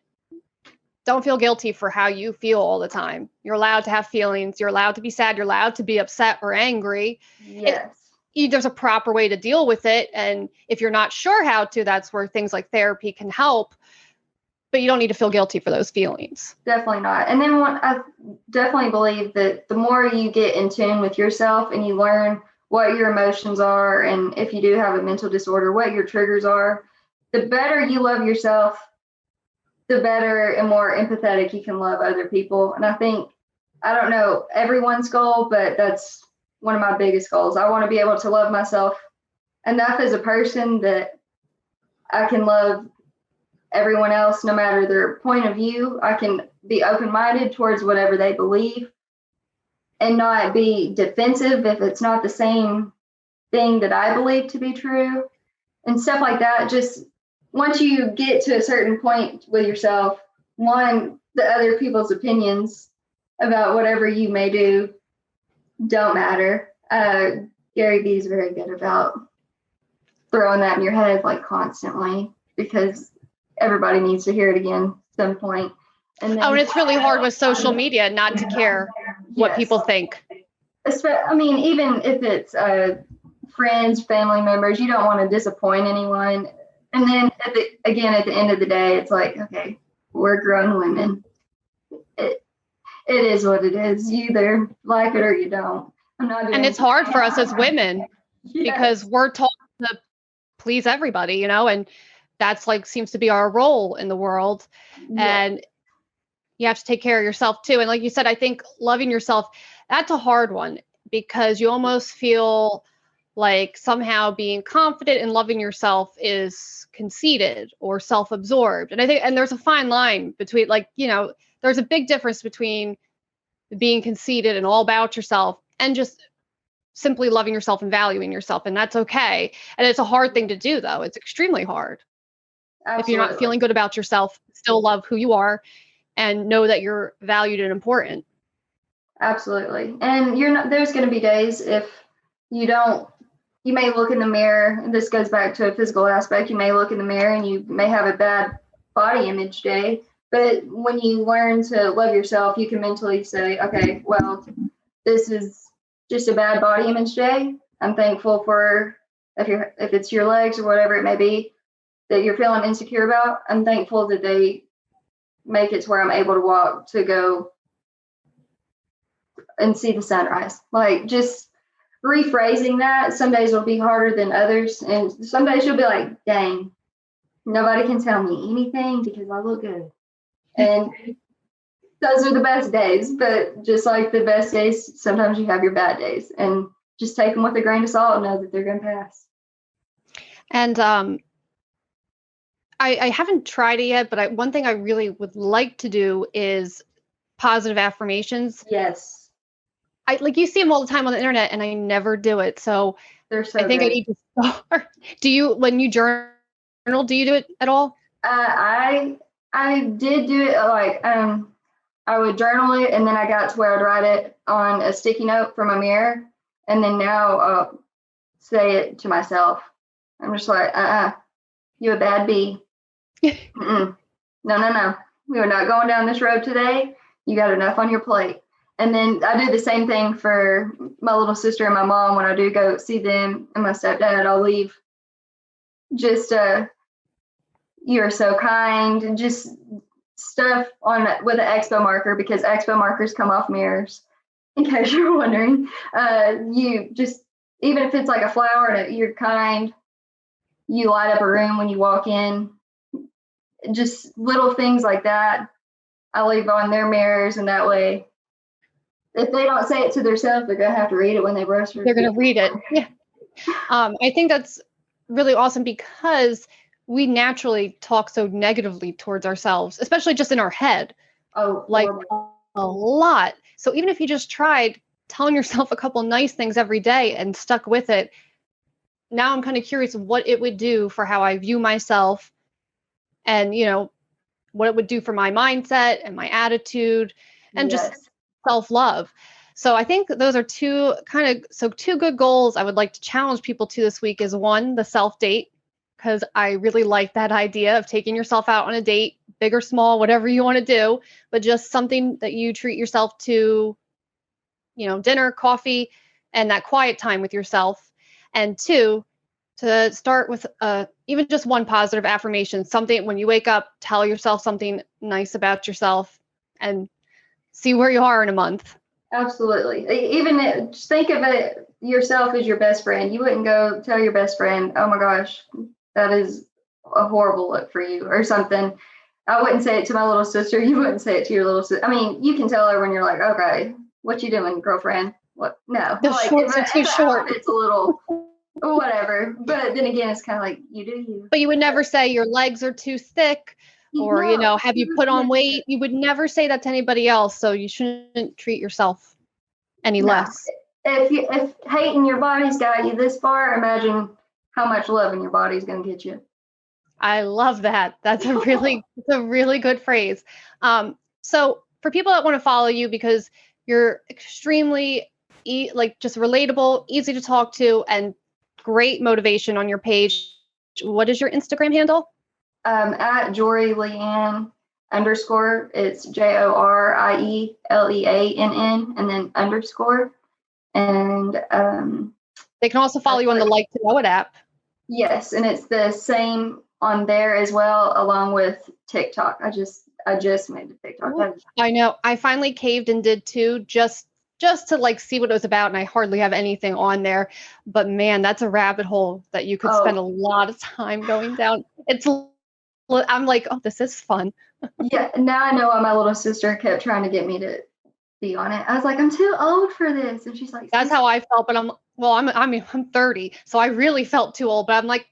don't feel guilty for how you feel all the time. You're allowed to have feelings. You're allowed to be sad. You're allowed to be upset or angry. Yes. There's a proper way to deal with it. And if you're not sure how to, that's where things like therapy can help. But you don't need to feel guilty for those feelings. Definitely not. And then I definitely believe that the more you get in tune with yourself and you learn what your emotions are, and if you do have a mental disorder, what your triggers are, the better you love yourself, the better and more empathetic you can love other people. And I think, I don't know everyone's goal, but that's one of my biggest goals. I want to be able to love myself enough as a person that I can love everyone else, no matter their point of view. I can be open-minded towards whatever they believe and not be defensive if it's not the same thing that I believe to be true and stuff like that. Just once you get to a certain point with yourself, the other people's opinions about whatever you may do don't matter. Gary Vee is very good about throwing that in your head like constantly, because everybody needs to hear it again at some point. And it's really hard with social media not to care what people think. Even if it's friends, family members, you don't want to disappoint anyone. And then at the end of the day, it's like, okay, we're grown women. It is what it is. You either like it or you don't. I'm not doing And it's hard for us as women Yes. because we're taught to please everybody, and that's like seems to be our role in the world. And you have to take care of yourself too. And like you said, I think loving yourself, that's a hard one because you almost feel like somehow being confident and loving yourself is conceited or self-absorbed. And I think, and there's a fine line between there's a big difference between being conceited and all about yourself and just simply loving yourself and valuing yourself. And that's okay. And it's a hard thing to do though. It's extremely hard. Absolutely. If you're not feeling good about yourself, still love who you are and know that you're valued and important. Absolutely. And there's going to be days if you may look in the mirror, and this goes back to a physical aspect, you may look in the mirror and you may have a bad body image day, but when you learn to love yourself, you can mentally say, okay, well, this is just a bad body image day. I'm thankful for if it's your legs or whatever it may be that you're feeling insecure about. I'm thankful that they make it to where I'm able to walk to go and see the sunrise. Like just rephrasing that. Some days will be harder than others. And some days you'll be like, dang, nobody can tell me anything because I look good. And those are the best days. But just like the best days, sometimes you have your bad days. And just take them with a grain of salt and know that they're going to pass. And I haven't tried it yet, but one thing I really would like to do is positive affirmations. Yes. You see them all the time on the internet and I never do it. So they're so I think great. I need to start. When you journal, do you do it at all? I did do it I would journal it and then I got to where I'd write it on a sticky note from a mirror. And then now I'll say it to myself. I'm just like, you a bad bee. No. We are not going down this road today. You got enough on your plate. And then I do the same thing for my little sister and my mom. When I do go see them and my stepdad, I'll leave just you're so kind and just stuff with an expo marker because expo markers come off mirrors. In case you're wondering, you just, even if it's like a flower and you're kind, you light up a room when you walk in. Just little things like that. I leave on their mirrors, and that way, if they don't say it to themselves, they're gonna have to read it when they brush their teeth. They're gonna read it. Yeah. I think that's really awesome because we naturally talk so negatively towards ourselves, especially just in our head. Oh, like a lot. So even if you just tried telling yourself a couple nice things every day and stuck with it, now I'm kind of curious what it would do for how I view myself and, what it would do for my mindset and my attitude and just self-love. So I think those are two good goals I would like to challenge people to this week is one, the self-date, because I really like that idea of taking yourself out on a date, big or small, whatever you want to do, but just something that you treat yourself to, dinner, coffee, and that quiet time with yourself. And two, to start with even just one positive affirmation, something when you wake up, tell yourself something nice about yourself and see where you are in a month. Absolutely. Even just think of it yourself as your best friend. You wouldn't go tell your best friend, oh my gosh, that is a horrible look for you or something. I wouldn't say it to my little sister. You wouldn't say it to your little sister. I mean, you can tell her when you're like, okay, what you doing, girlfriend? What? No. The shorts are too short. It's a little whatever. But then again, it's kind of like, you do you. But you would never say your legs are too thick or, have you put on weight? You would never say that to anybody else. So you shouldn't treat yourself any less. If hating your body's got you this far, imagine how much loving your body's going to get you. I love that. That's a really good phrase. So for people that want to follow you because you're extremely just relatable, easy to talk to, and great motivation on your page, what is your Instagram handle? At Jorie Leann _ it's JORIELEANN and then _ and they can also follow you on the LikeToKnowIt app. Yes, and it's the same on there as well, along with TikTok. I just made the TikTok. I know. I finally caved and did too, just to like see what it was about, and I hardly have anything on there. But man, that's a rabbit hole that you could spend a lot of time going down. I'm like, oh, this is fun. Yeah, now I know why my little sister kept trying to get me to be on it. I was like, I'm too old for this, and she's like, that's how I felt. But I'm 30, so I really felt too old. But I'm like,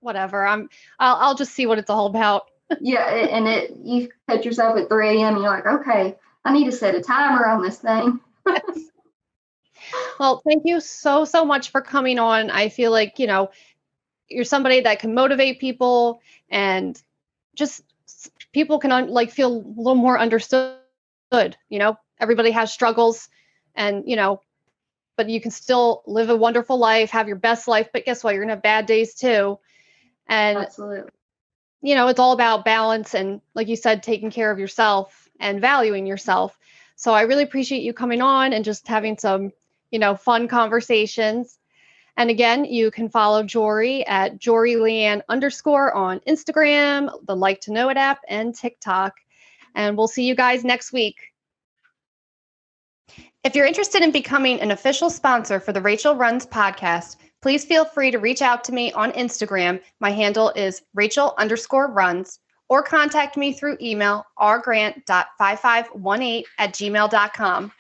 whatever. I'll just see what it's all about. Yeah, and you catch yourself at 3 a.m. and you're like, okay, I need to set a timer on this thing. Well, thank you so much for coming on. I feel like, you're somebody that can motivate people, and just people can feel a little more understood. Everybody has struggles, and, but you can still live a wonderful life, have your best life. But guess what? You're going to have bad days too. And absolutely. It's all about balance and, like you said, taking care of yourself and valuing yourself. So I really appreciate you coming on and just having some, fun conversations. And again, you can follow Jorie at Jorie Leann _ on Instagram, the LikeToKnowIt app, and TikTok. And we'll see you guys next week. If you're interested in becoming an official sponsor for the Rachel Runs podcast, please feel free to reach out to me on Instagram. My handle is Rachel _runs, or contact me through email rgrant.5518@gmail.com.